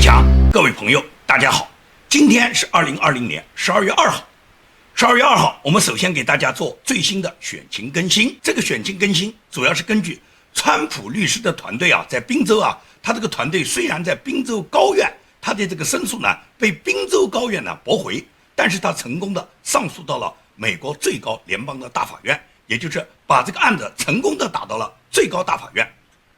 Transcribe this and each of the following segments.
强，各位朋友，大家好，今天是2020年12月2号。12月2号，我们首先给大家做最新的选情更新。这个选情更新主要是根据川普律师的团队在宾州他这个团队虽然在宾州高院，他的这个申诉呢被宾州高院呢驳回，但是他成功的上诉到了美国最高联邦的大法院，也就是把这个案子成功的打到了最高大法院。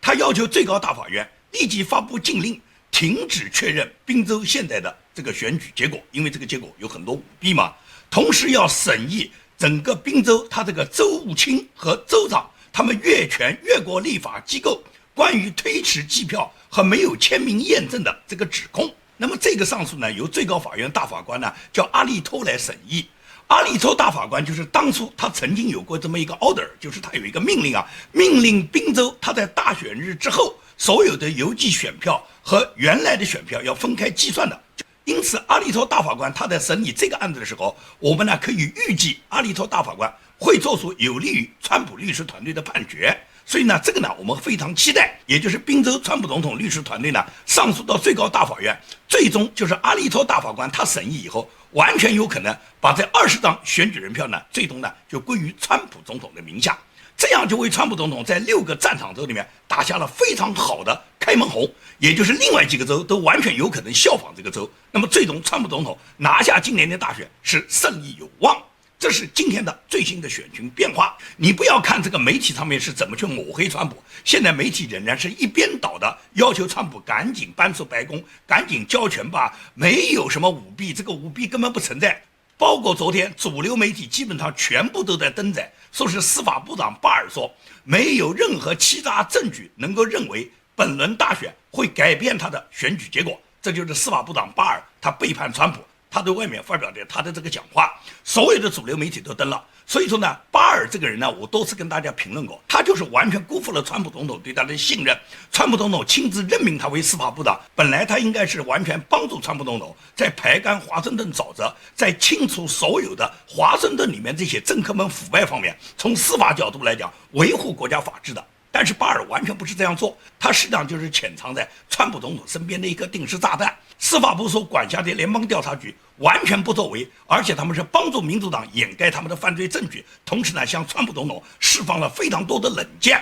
他要求最高大法院立即发布禁令，停止确认宾州现在的这个选举结果，因为这个结果有很多舞弊嘛。同时要审议整个宾州他这个州务卿和州长他们越权越过立法机构关于推迟计票和没有签名验证的这个指控。那么这个上诉呢，由最高法院大法官呢叫阿利托来审议。阿利托大法官就是当初他曾经有过这么一个 order， 就是他有一个命令命令宾州他在大选日之后所有的邮寄选票和原来的选票要分开计算的。因此阿利托大法官他在审理这个案子的时候，我们呢可以预计阿利托大法官会做出有利于川普律师团队的判决。所以呢这个呢我们非常期待，也就是宾州川普总统律师团队呢上诉到最高大法院，最终就是阿利托大法官他审议以后，完全有可能把这20张选举人票呢最终呢就归于川普总统的名下，这样就为川普总统在6个战场州里面打下了非常好的开门红，也就是另外几个州都完全有可能效仿这个州。那么最终川普总统拿下今年的大选是胜利有望。这是今天的最新的选情变化。你不要看这个媒体上面是怎么去抹黑川普，现在媒体仍然是一边倒的要求川普赶紧搬出白宫，赶紧交权吧，没有什么舞弊，这个舞弊根本不存在。包括昨天主流媒体基本上全部都在登载，说是司法部长巴尔说没有任何欺诈证据能够认为本轮大选会改变他的选举结果，这就是司法部长巴尔他背叛川普，他对外面发表的他的这个讲话，所有的主流媒体都登了。所以说呢，巴尔这个人呢，我多次跟大家评论过，他就是完全辜负了川普总统对他的信任。川普总统亲自任命他为司法部长，本来他应该是完全帮助川普总统在排干华盛顿沼泽，在清除所有的华盛顿里面这些政客们腐败方面，从司法角度来讲维护国家法治的。但是巴尔完全不是这样做，他实际上就是潜藏在川普总统身边的一颗定时炸弹。司法部所管辖的联邦调查局完全不作为，而且他们是帮助民主党掩盖他们的犯罪证据，同时呢向川普总统释放了非常多的冷箭。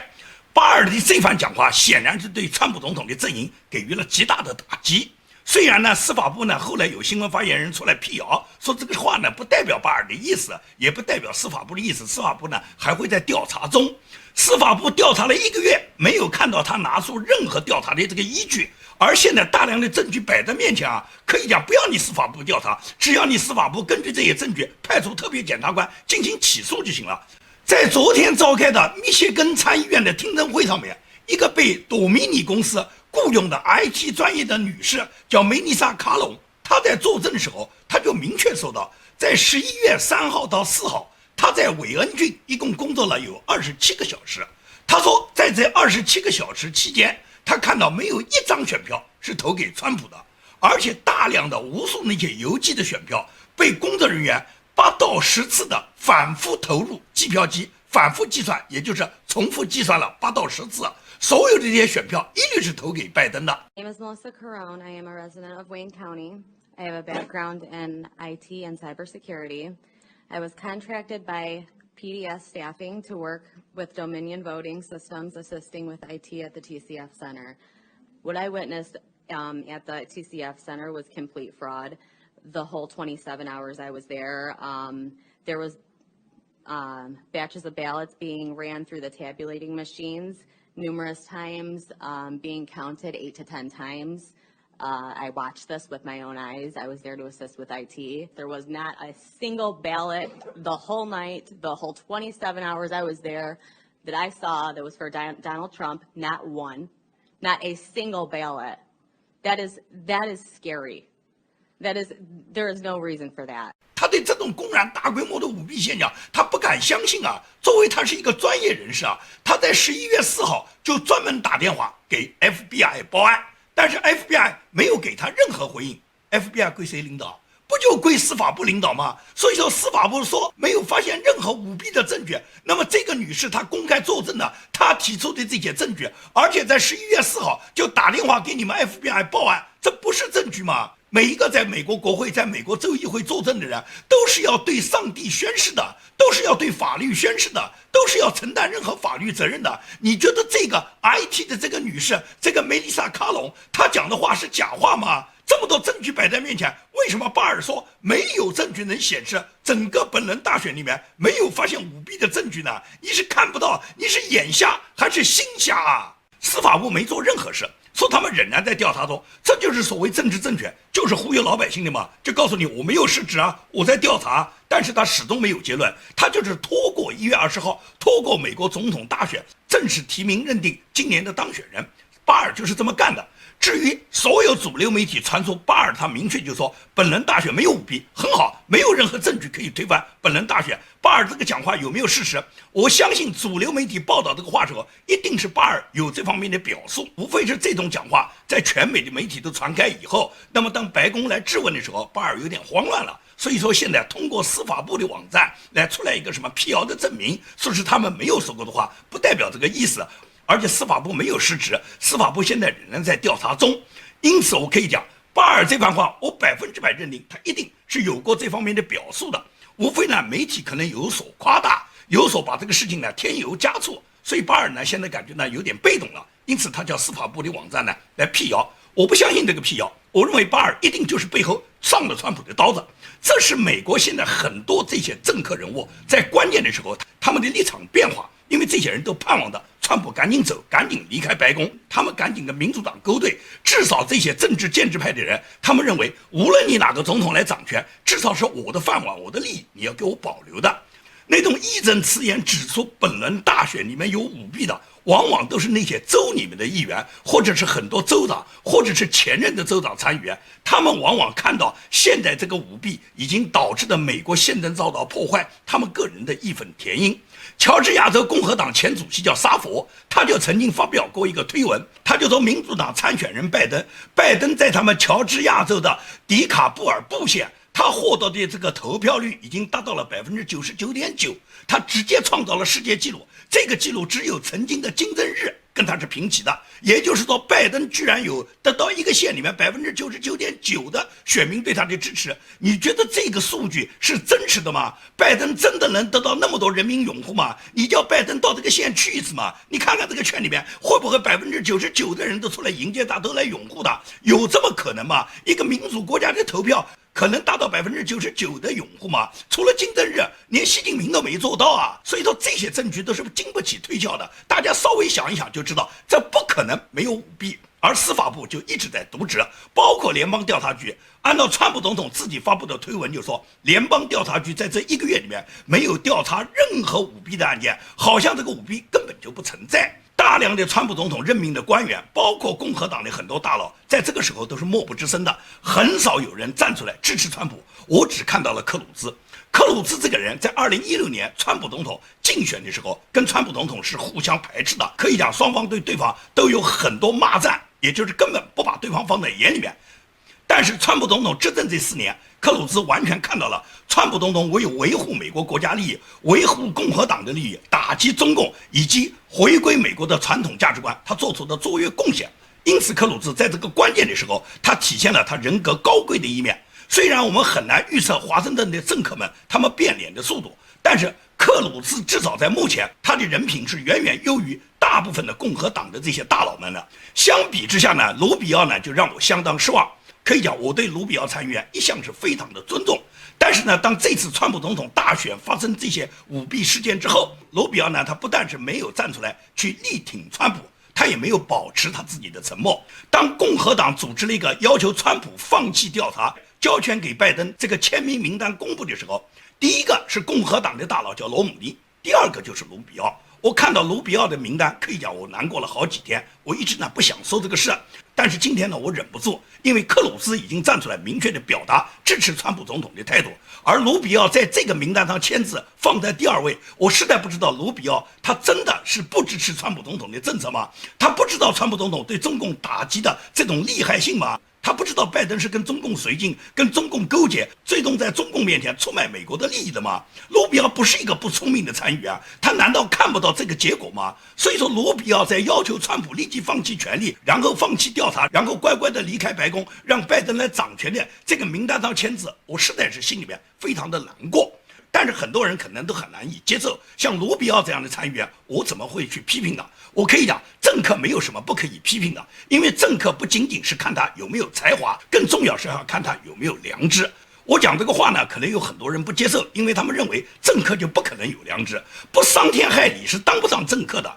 巴尔的这番讲话显然是对川普总统的阵营给予了极大的打击。虽然呢司法部呢后来有新闻发言人出来辟谣，说这个话呢不代表巴尔的意思，也不代表司法部的意思，司法部呢还会在调查中。司法部调查了1个月，没有看到他拿出任何调查的这个依据，而现在大量的证据摆在面前可以讲不要你司法部调查，只要你司法部根据这些证据派出特别检察官进行起诉就行了。在昨天召开的密歇根参议院的听证会上面，一个被多米尼公司雇佣的 IT 专业的女士叫梅丽莎·卡隆，她在作证的时候，她就明确说到，在11月3号到4号，她在韦恩郡一共工作了有27个小时。她说，在这27个小时期间，她看到没有1张选票是投给川普的，而且大量的无数那些邮寄的选票被工作人员8到10次的反复投入计票机，反复计算，也就是重复计算了8到10次。所有的这些选票一律是投给拜登的。My name is Melissa Carone. I am a resident of Wayne County. I have a background in IT and cybersecurity. I was contracted by PDS staffing to work with Dominion Voting Systems, assisting with IT at the TCF Center. What I witnessed at the TCF Center was complete fraud. The whole 27 hours I was there, there was batches of ballots being ran through the tabulating machines numerous times, being counted 8 to 10 times. I watched this with my own eyes. I was there to assist with IT. There was not a single ballot the whole night, the whole 27 hours I was there that I saw that was for Donald Trump. Not one, not a single ballot. That is scary. There is no reason for that. 他对这种公然大规模的舞弊现象，他不敢相信作为他是一个专业人士他在11月4号就专门打电话给 FBI 报案，但是 FBI 没有给他任何回应。FBI 归谁领导？不就归司法部领导吗？所以说司法部说没有发现任何舞弊的证据，那么这个女士她公开作证的，她提出的这些证据，而且在11月4号就打电话给你们 FBI 报案，这不是证据吗？每一个在美国国会、在美国州议会作证的人，都是要对上帝宣誓的，都是要对法律宣誓的，都是要承担任何法律责任的。你觉得这个 IT 的这个女士，这个梅丽莎·卡隆，她讲的话是假话吗？这么多证据摆在面前，为什么巴尔说没有证据能显示整个本轮大选里面没有发现舞弊的证据呢？你是看不到，你是眼瞎还是心瞎啊？司法部没做任何事，说他们仍然在调查中，这就是所谓政治正确，就是忽悠老百姓的嘛，就告诉你我没有失职啊，我在调查，但是他始终没有结论，他就是拖过1月20号，拖过美国总统大选，正式提名认定今年的当选人，巴尔就是这么干的。至于所有主流媒体传出巴尔他明确就说本轮大选没有舞弊，很好，没有任何证据可以推翻本轮大选。巴尔这个讲话有没有事实？我相信主流媒体报道这个话时候，一定是巴尔有这方面的表述，无非是这种讲话在全美的媒体都传开以后，那么当白宫来质问的时候，巴尔有点慌乱了。所以说现在通过司法部的网站来出来一个什么辟谣的证明，说是他们没有说过的话，不代表这个意思。而且司法部没有失职，司法部现在仍然在调查中，因此我可以讲，巴尔这番话我100%认定他一定是有过这方面的表述的，无非呢媒体可能有所夸大，有所把这个事情呢添油加醋，所以巴尔呢现在感觉呢有点被动了，因此他叫司法部的网站呢来辟谣。我不相信这个辟谣，我认为巴尔一定就是背后上了川普的刀子。这是美国现在很多这些政客人物在关键的时候他们的立场变化，因为这些人都盼望的川普赶紧走，赶紧离开白宫，他们赶紧跟民主党勾兑，至少这些政治建制派的人，他们认为无论你哪个总统来掌权，至少是我的饭碗，我的利益你要给我保留的。那种义正辞严指出本轮大选里面有舞弊的，往往都是那些州里面的议员，或者是很多州长，或者是前任的州长参议员，他们往往看到现在这个舞弊已经导致的美国宪政遭到破坏，他们个人的义愤填膺。乔治亚州共和党前主席叫沙佛，他就曾经发表过一个推文，他就说民主党参选人拜登在他们乔治亚州的迪卡布尔布县，他获得的这个投票率已经达到了99.9%，他直接创造了世界纪录，这个纪录只有曾经的金正日跟他是平齐的，也就是说拜登居然有得到一个县里面99.9%的选民对他的支持。你觉得这个数据是真实的吗？拜登真的能得到那么多人民拥护吗？你叫拜登到这个县去一次吗？你看看这个圈里面会不会99%的人都出来迎接他，都来拥护他？有这么可能吗？一个民主国家的投票可能达到99%的拥护吗？除了金正日，连习近平都没做到啊！所以说这些证据都是经不起推敲的，大家稍微想一想就知道，这不可能没有舞弊。而司法部就一直在渎职，包括联邦调查局，按照川普总统自己发布的推文就说，联邦调查局在这1个月里面没有调查任何舞弊的案件，好像这个舞弊根本就不存在。大量的川普总统任命的官员，包括共和党的很多大佬，在这个时候都是默不吱声的，很少有人站出来支持川普。我只看到了克鲁兹。克鲁兹这个人在2016年川普总统竞选的时候，跟川普总统是互相排斥的，可以讲双方对对方都有很多骂战，也就是根本不把对方放在眼里面。但是川普总统执政这4年，克鲁兹完全看到了川普总统为维护美国国家利益，维护共和党的利益，打击中共以及回归美国的传统价值观，他做出的卓越贡献。因此克鲁兹在这个关键的时候，他体现了他人格高贵的一面。虽然我们很难预测华盛顿的政客们他们变脸的速度，但是克鲁兹至少在目前他的人品是远远优于大部分的共和党的这些大佬们的。相比之下呢，卢比奥呢就让我相当失望。可以讲我对卢比奥参议员一向是非常的尊重，但是呢，当这次川普总统大选发生这些舞弊事件之后，卢比奥呢他不但是没有站出来去力挺川普，他也没有保持他自己的沉默。当共和党组织了一个要求川普放弃调查，交权给拜登这个签名名单公布的时候，第一个是共和党的大佬叫罗姆尼，第二个就是卢比奥。我看到卢比奥的名单，可以讲我难过了好几天，我一直呢不想说这个事，但是今天呢我忍不住，因为克鲁兹已经站出来明确的表达支持川普总统的态度，而卢比奥在这个名单上签字放在第2位，我实在不知道卢比奥他真的是不支持川普总统的政策吗？他不知道川普总统对中共打击的这种厉害性吗？他不知道拜登是跟中共绥靖、跟中共勾结，最终在中共面前出卖美国的利益的吗？罗比奥不是一个不聪明的参议员，他难道看不到这个结果吗？所以说，罗比奥在要求川普立即放弃权力，然后放弃调查，然后乖乖的离开白宫，让拜登来掌权的这个名单上签字，我实在是心里面非常的难过。但是很多人可能都很难以接受，像罗比奥这样的参议员，我怎么会去批评呢？我可以讲，政客没有什么不可以批评的，因为政客不仅仅是看他有没有才华，更重要是要看他有没有良知。我讲这个话呢，可能有很多人不接受，因为他们认为政客就不可能有良知，不伤天害理是当不上政客的。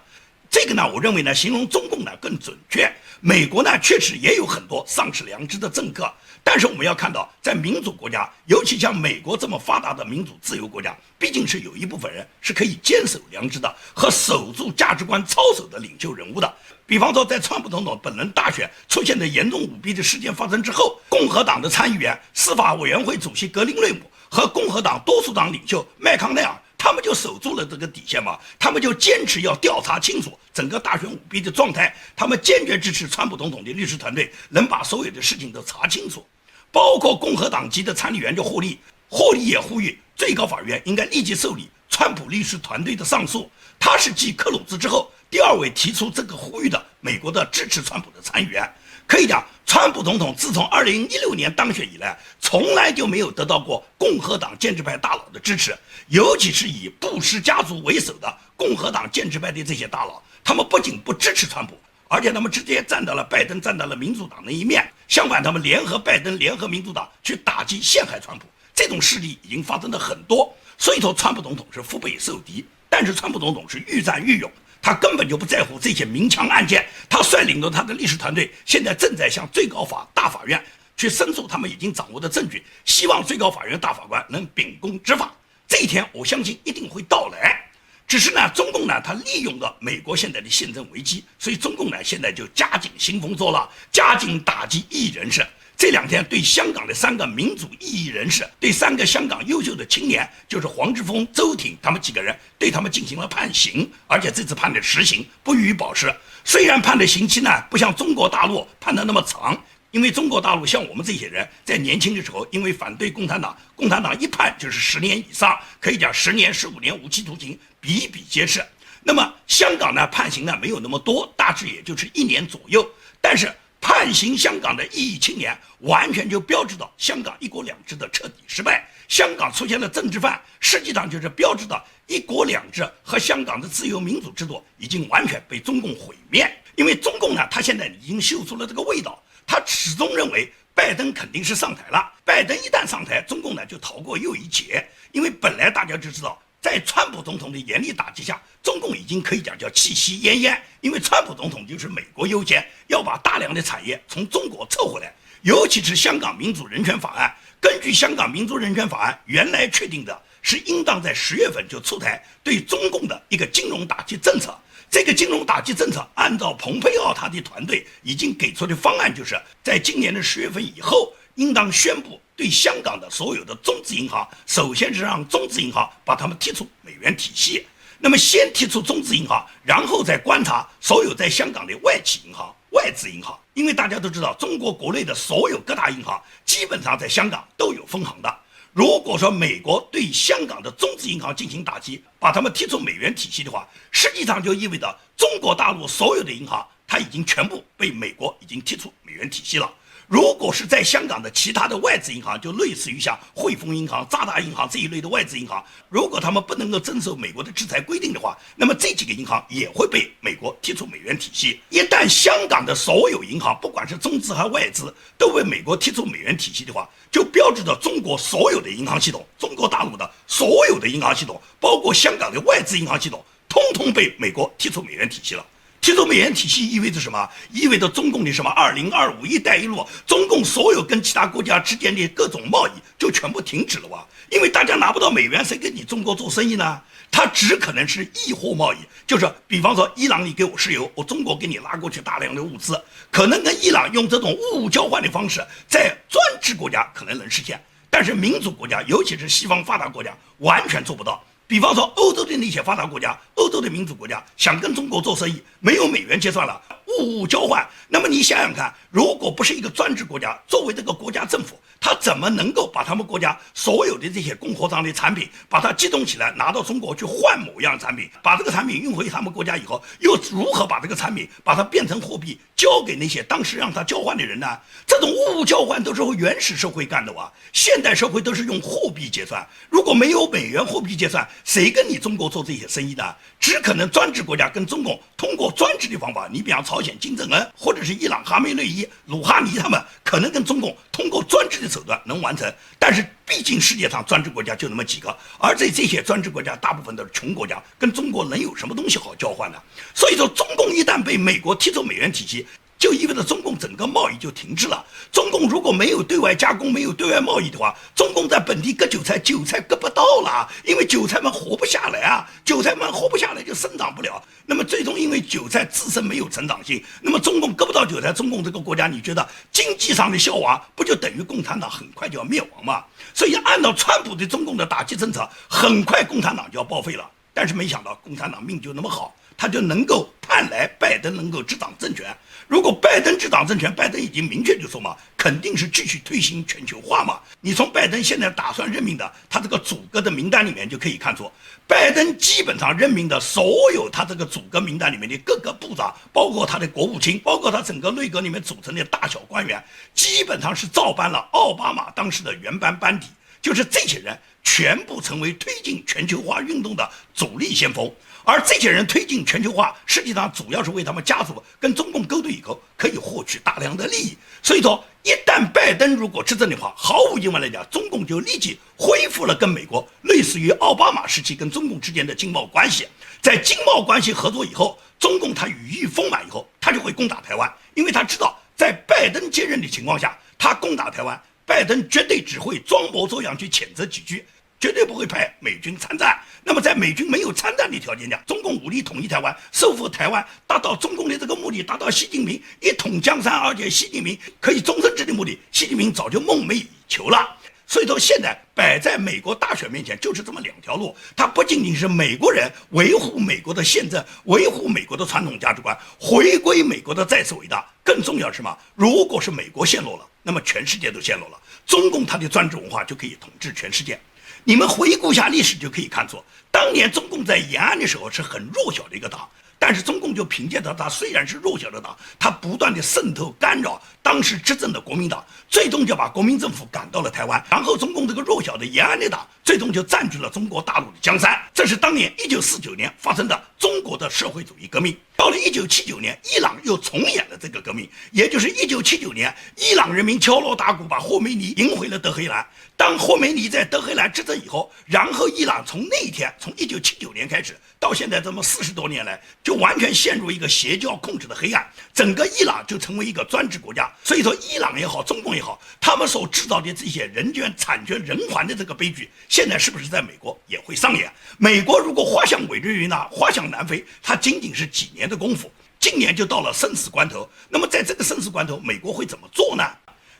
这个呢，我认为呢，形容中共呢更准确。美国呢，确实也有很多丧失良知的政客，但是我们要看到，在民主国家，尤其像美国这么发达的民主自由国家，毕竟是有一部分人是可以坚守良知的和守住价值观操守的领袖人物的。比方说，在川普总统本轮大选出现的严重舞弊的事件发生之后，共和党的参议员、司法委员会主席格林瑞姆和共和党多数党领袖麦康奈尔，他们就守住了这个底线嘛，他们就坚持要调查清楚整个大选舞弊的状态，他们坚决支持川普总统的律师团队能把所有的事情都查清楚。包括共和党籍的参议员就霍利也呼吁最高法院应该立即受理川普律师团队的上诉，他是继克鲁兹之后第二位提出这个呼吁的美国的支持川普的参议员。可以讲，川普总统自从2016年当选以来，从来就没有得到过共和党建制派大佬的支持，尤其是以布什家族为首的共和党建制派的这些大佬，他们不仅不支持川普，而且他们直接站到了拜登、站到了民主党那一面，相反，他们联合拜登、联合民主党去打击陷害川普。这种事例已经发生了很多，所以说川普总统是腹背受敌，但是川普总统是愈战愈勇。他根本就不在乎这些明枪暗箭，他率领着他的律师团队，现在正在向最高法大法院去申诉他们已经掌握的证据，希望最高法院大法官能秉公执法。这一天我相信一定会到来。只是呢，中共呢，他利用了美国现在的宪政危机，所以中共呢现在就加紧兴风作浪，加紧打击异议人士。这两天对香港的3个民主异议人士，对3个香港优秀的青年，就是黄之锋、周挺他们几个人，对他们进行了判刑，而且这次判的实刑，不予以保释。虽然判的刑期呢不像中国大陆判的那么长，因为中国大陆像我们这些人在年轻的时候，因为反对共产党，共产党一判就是10年以上，可以讲10年、15年无期徒刑比比皆是。那么香港呢判刑呢没有那么多，大致也就是1年左右，但是判刑香港的异议青年，完全就标志着香港一国两制的彻底失败。香港出现了政治犯，实际上就是标志着一国两制和香港的自由民主制度已经完全被中共毁灭。因为中共呢，他现在已经嗅出了这个味道，他始终认为拜登肯定是上台了，拜登一旦上台，中共呢就逃过又一劫。因为本来大家就知道，在川普总统的严厉打击下，中共已经可以讲叫气息奄奄，因为川普总统就是美国优先，要把大量的产业从中国撤回来，尤其是香港民主人权法案。根据香港民主人权法案原来确定的是应当在10月份就出台对中共的一个金融打击政策，这个金融打击政策按照蓬佩奥他的团队已经给出的方案，就是在今年的10月份以后，应当宣布对香港的所有的中资银行，首先是让中资银行把他们踢出美元体系，那么先踢出中资银行，然后再观察所有在香港的外企银行、外资银行。因为大家都知道，中国国内的所有各大银行基本上在香港都有分行的。如果说美国对香港的中资银行进行打击，把他们踢出美元体系的话，实际上就意味着中国大陆所有的银行，它已经全部被美国已经踢出美元体系了。如果是在香港的其他的外资银行，就类似于像汇丰银行、渣打银行这一类的外资银行，如果他们不能够遵守美国的制裁规定的话，那么这几个银行也会被美国踢出美元体系。一旦香港的所有银行，不管是中资还是外资，都被美国踢出美元体系的话，就标志着中国所有的银行系统，中国大陆的所有的银行系统，包括香港的外资银行系统，通通被美国踢出美元体系了。踢出美元体系意味着什么？意味着中共的什么2025一带一路，中共所有跟其他国家之间的各种贸易就全部停止了哇！因为大家拿不到美元，谁跟你中国做生意呢？它只可能是易货贸易，就是比方说伊朗你给我石油，我中国给你拉过去大量的物资，可能跟伊朗用这种物交换的方式，在专制国家可能能实现，但是民主国家，尤其是西方发达国家，完全做不到。比方说欧洲的那些发达国家，欧洲的民主国家想跟中国做生意，没有美元结算了，物交换。那么你想想看，如果不是一个专制国家，作为这个国家政府，他怎么能够把他们国家所有的这些供货商的产品，把它集中起来，拿到中国去换某样产品，把这个产品运回他们国家以后，又如何把这个产品把它变成货币，交给那些当时让他交换的人呢？这种物交换都是原始社会干的哇，现代社会都是用货币结算。如果没有美元货币结算，谁跟你中国做这些生意呢？只可能专制国家跟中共通过专制的方法，你比方朝鲜金正恩，或者是伊朗哈梅内伊、鲁哈尼他们，可能跟中共通过专制的手段能完成。但是毕竟世界上专制国家就那么几个，而这些专制国家大部分都是穷国家，跟中国能有什么东西好交换呢？所以说，中共一旦被美国踢出美元体系，就意味着中共整个贸易就停滞了。中共如果没有对外加工，没有对外贸易的话，中共在本地割韭菜，韭菜割不到了，因为韭菜们活不下来啊，韭菜们活不下来就生长不了。那么最终因为韭菜自身没有成长性，那么中共割不到韭菜，中共这个国家你觉得经济上的消亡，不就等于共产党很快就要灭亡吗？所以按照川普对中共的打击政策，很快共产党就要报废了。但是没想到共产党命就那么好，他就能够盼来拜登能够执掌政权。如果拜登执掌政权，拜登已经明确就说嘛，肯定是继续推行全球化嘛。你从拜登现在打算任命的他这个组阁的名单里面就可以看出，拜登基本上任命的所有他这个组阁名单里面的各个部长，包括他的国务卿，包括他整个内阁里面组成的大小官员，基本上是照搬了奥巴马当时的原班底，就是这些人全部成为推进全球化运动的主力先锋。而这些人推进全球化，实际上主要是为他们家族跟中共勾兑以后可以获取大量的利益。所以说，一旦拜登如果执政的话，毫无疑问来讲，中共就立即恢复了跟美国类似于奥巴马时期跟中共之间的经贸关系。在经贸关系合作以后，中共他羽翼丰满以后，他就会攻打台湾，因为他知道在拜登接任的情况下，他攻打台湾，拜登绝对只会装模作样去谴责几句，绝对不会派美军参战。那么在美军没有参战的条件下，中共武力统一台湾，收复台湾，达到中共的这个目的，达到习近平一统江山，而且习近平可以终身制的目的，习近平早就梦寐以求了。所以说现在摆在美国大选面前就是这么两条路，它不仅仅是美国人维护美国的宪政，维护美国的传统价值观，回归美国的再次伟大，更重要是什么？如果是美国陷落了，那么全世界都陷落了，中共它的专制文化就可以统治全世界。你们回顾一下历史就可以看出，当年中共在延安的时候是很弱小的一个党，但是中共就凭借着它虽然是弱小的党，它不断的渗透干扰当时执政的国民党，最终就把国民政府赶到了台湾，然后中共这个弱小的延安的党最终就占据了中国大陆的江山。这是当年1949年发生的中国的社会主义革命。到了1979年，伊朗又重演了这个革命，也就是1979年，伊朗人民敲锣打鼓把霍梅尼迎回了德黑兰。当霍梅尼在德黑兰执政以后，然后伊朗从那一天，从1979年开始到现在这么40多年来，就完全陷入一个邪教控制的黑暗，整个伊朗就成为一个专制国家。所以说伊朗也好，中共也好，他们所制造的这些人权、产权、人寰的这个悲剧，现在是不是在美国也会上演？美国如果滑向委内瑞拉，滑向南非，它仅仅是几年的功夫，今年就到了生死关头。那么在这个生死关头，美国会怎么做呢？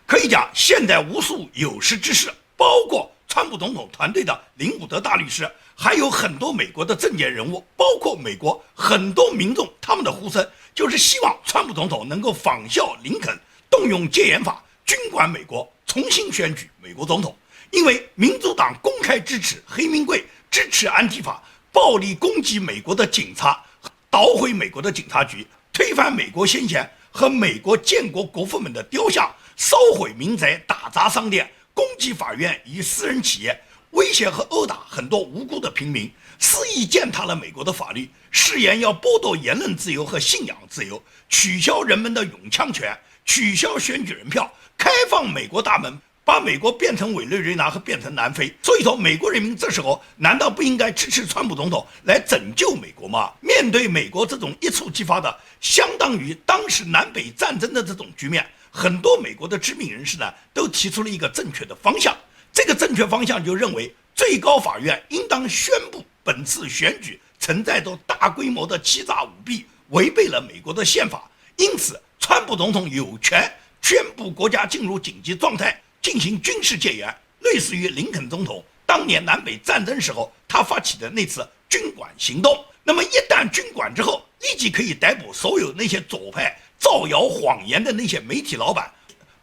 可以讲，现在无数有识之士，包括川普总统团队的林伍德大律师，还有很多美国的政界人物，包括美国很多民众，他们的呼声就是希望川普总统能够仿效林肯，动用戒严法，军管美国，重新选举美国总统。因为民主党公开支持黑名贵，支持安提法，暴力攻击美国的警察，捣毁美国的警察局，推翻美国先贤和美国建国国父们的雕像，烧毁民宅，打砸商店，攻击法院与私人企业，威胁和殴打很多无辜的平民，肆意践踏了美国的法律，誓言要剥夺言论自由和信仰自由，取消人们的拥枪权，取消选举人票，开放美国大门，把美国变成委内瑞拉和变成南非。所以说美国人民这时候难道不应该支持川普总统来拯救美国吗？面对美国这种一触即发的相当于当时南北战争的这种局面，很多美国的知名人士呢都提出了一个正确的方向。这个正确方向就认为最高法院应当宣布本次选举存在着大规模的欺诈舞弊，违背了美国的宪法，因此川普总统有权宣布国家进入紧急状态，进行军事戒严，类似于林肯总统当年南北战争时候他发起的那次军管行动。那么一旦军管之后，立即可以逮捕所有那些左派造谣谎言的那些媒体老板，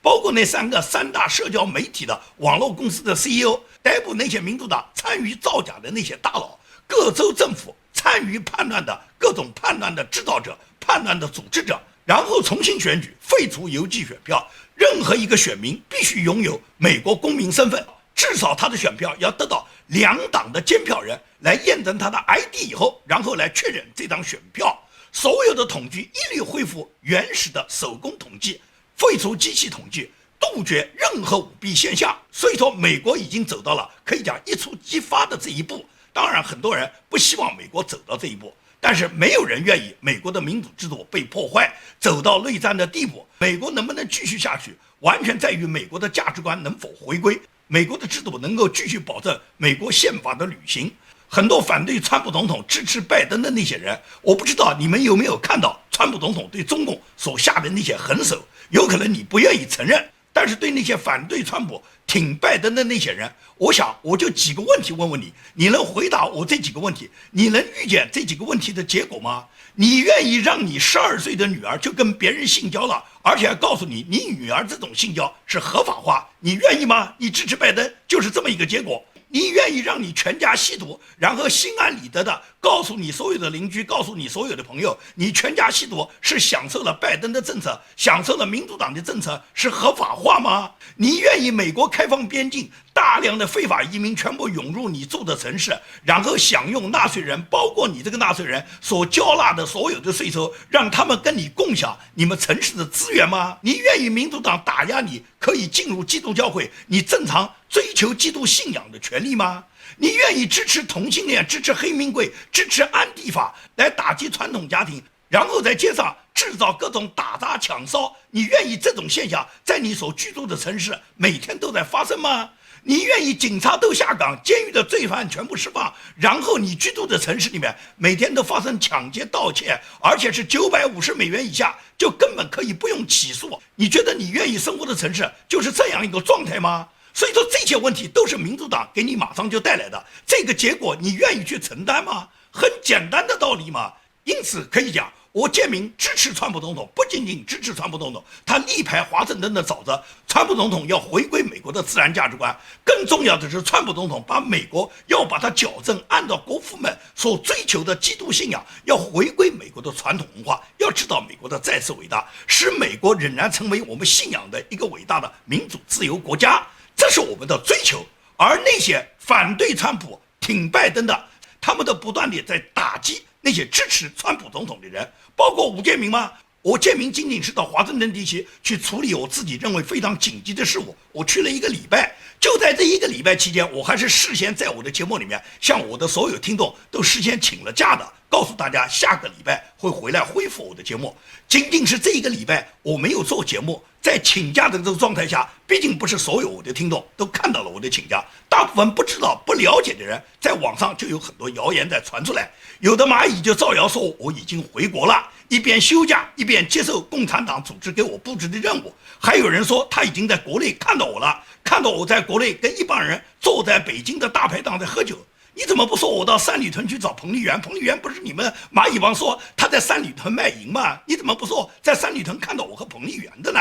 包括那三大社交媒体的网络公司的 CEO， 逮捕那些民主党参与造假的那些大佬，各州政府参与叛乱的各种叛乱的制造者、叛乱的组织者，然后重新选举，废除邮寄选票。任何一个选民必须拥有美国公民身份，至少他的选票要得到2党的监票人来验证他的 ID 以后，然后来确认这张选票。所有的统计一律恢复原始的手工统计，废除机器统计，杜绝任何舞弊现象。所以说美国已经走到了可以讲一触即发的这一步。当然很多人不希望美国走到这一步，但是没有人愿意美国的民主制度被破坏，走到内战的地步。美国能不能继续下去，完全在于美国的价值观能否回归，美国的制度能够继续保证美国宪法的履行。很多反对川普总统支持拜登的那些人，我不知道你们有没有看到川普总统对中共所下的那些狠手，有可能你不愿意承认，但是对那些反对川普挺拜登的那些人，我想我就几个问题问问你，你能回答我这几个问题？你能预见这几个问题的结果吗？你愿意让你12岁的女儿就跟别人性交了，而且还告诉你你女儿这种性交是合法化，你愿意吗？你支持拜登就是这么一个结果。你愿意让你全家吸毒，然后心安理得的告诉你所有的邻居，告诉你所有的朋友，你全家吸毒是享受了拜登的政策，享受了民主党的政策，是合法化吗？你愿意美国开放边境，大量的非法移民全部涌入你住的城市，然后享用纳税人，包括你这个纳税人所交纳的所有的税收，让他们跟你共享你们城市的资源吗？你愿意民主党打压你可以进入基督教会，你正常追求基督信仰的权利吗？你愿意支持同性恋，支持黑名贵，支持安地法来打击传统家庭，然后在街上制造各种打砸抢烧？你愿意这种现象在你所居住的城市每天都在发生吗？你愿意警察都下岗，监狱的罪犯全部释放，然后你居住的城市里面每天都发生抢劫盗窃，而且是$950以下就根本可以不用起诉？你觉得你愿意生活的城市就是这样一个状态吗？所以说这些问题都是民主党给你马上就带来的，这个结果你愿意去承担吗？很简单的道理嘛。因此可以讲，我建明支持川普总统，不仅仅支持川普总统，他力排华盛顿的沼泽。川普总统要回归美国的自然价值观，更重要的是川普总统把美国要把它矫正，按照国父们所追求的基督信仰，要回归美国的传统文化，要知道美国的再次伟大，使美国仍然成为我们信仰的一个伟大的民主自由国家，这是我们的追求。而那些反对川普挺拜登的，他们都不断地在打击那些支持川普总统的人，包括吴建民吗？我建民仅仅是到华盛顿地区去处理我自己认为非常紧急的事务，我去了1个礼拜。就在这1个礼拜期间，我还是事先在我的节目里面向我的所有听众都事先请了假的，告诉大家下个礼拜会回来恢复我的节目。仅仅是这1个礼拜我没有做节目，在请假的这个状态下，毕竟不是所有我的听众都看到了我的请假，大部分不知道不了解的人，在网上就有很多谣言在传出来，有的蚂蚁就造谣说我已经回国了，一边休假一边接受共产党组织给我布置的任务，还有人说他已经在国内看到我了，看到我在国内跟一帮人坐在北京的大排档在喝酒。你怎么不说我到三里屯去找彭丽媛？彭丽媛不是你们蚂蚁帮说他在三里屯卖淫吗？你怎么不说在三里屯看到我和彭丽媛的呢？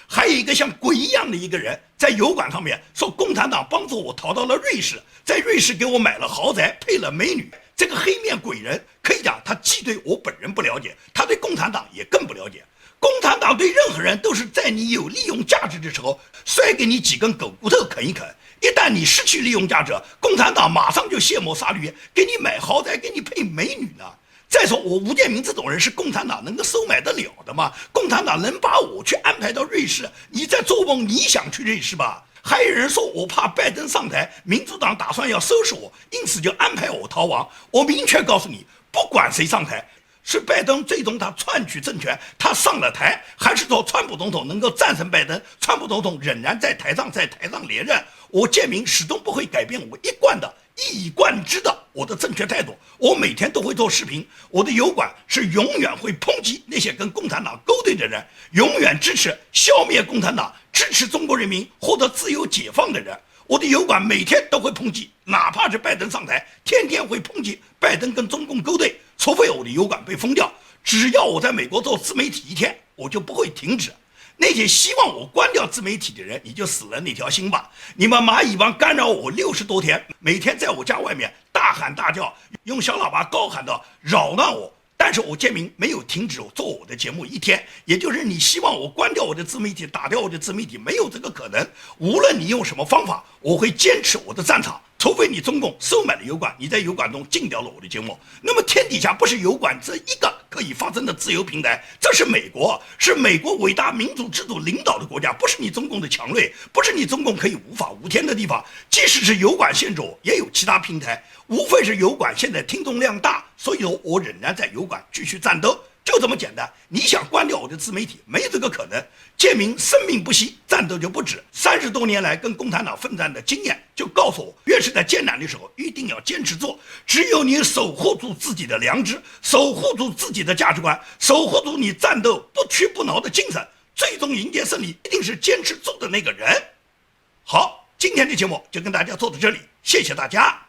还有一个像鬼一样的一个人在油管上面说共产党帮助我逃到了瑞士，在瑞士给我买了豪宅，配了美女。这个黑面鬼人可以讲他既对我本人不了解，他对共产党也更不了解。共产党对任何人都是在你有利用价值的时候摔给你几根狗骨头啃一啃，一旦你失去利用价值，共产党马上就卸磨杀驴，给你买豪宅，给你配美女呢。再说我吴建民这种人是共产党能够收买得了的吗？共产党能把我去安排到瑞士？你在做梦，你想去瑞士吧？还有人说我怕拜登上台，民主党打算要收拾我，因此就安排我逃亡。我明确告诉你，不管谁上台，是拜登最终他篡取政权，他上了台，还是说川普总统能够战胜拜登，川普总统仍然在台上连任，我建明始终不会改变我一贯的一以贯之的我的正确态度。我每天都会做视频，我的油管是永远会抨击那些跟共产党勾兑的人，永远支持消灭共产党，支持中国人民获得自由解放的人。我的油管每天都会抨击，哪怕是拜登上台，天天会抨击拜登跟中共勾兑。除非我的油管被封掉，只要我在美国做自媒体一天，我就不会停止。那些希望我关掉自媒体的人，你就死了那条心吧！你们蚂蚁帮干扰我60多天，每天在我家外面大喊大叫，用小喇叭高喊的扰乱我，但是我建明没有停止做我的节目一天，也就是你希望我关掉我的自媒体，打掉我的自媒体，没有这个可能。无论你用什么方法，我会坚持我的战场，除非你中共收买了油管，你在油管中禁掉了我的节目。那么天底下不是油管这一个可以发声的自由平台，这是美国，是美国伟大民主制度领导的国家，不是你中共的强肋，不是你中共可以无法无天的地方。即使是油管限制我，也有其他平台，无非是油管现在听众量大，所以说我仍然在油管继续战斗，就这么简单。你想关掉我的自媒体，没这个可能。建明生命不息，战斗就不止。30多年来跟共产党奋战的经验就告诉我，越是在艰难的时候，一定要坚持做。只有你守护住自己的良知，守护住自己的价值观，守护住你战斗不屈不挠的精神，最终迎接胜利，一定是坚持住的那个人。好，今天的节目就跟大家做到这里，谢谢大家。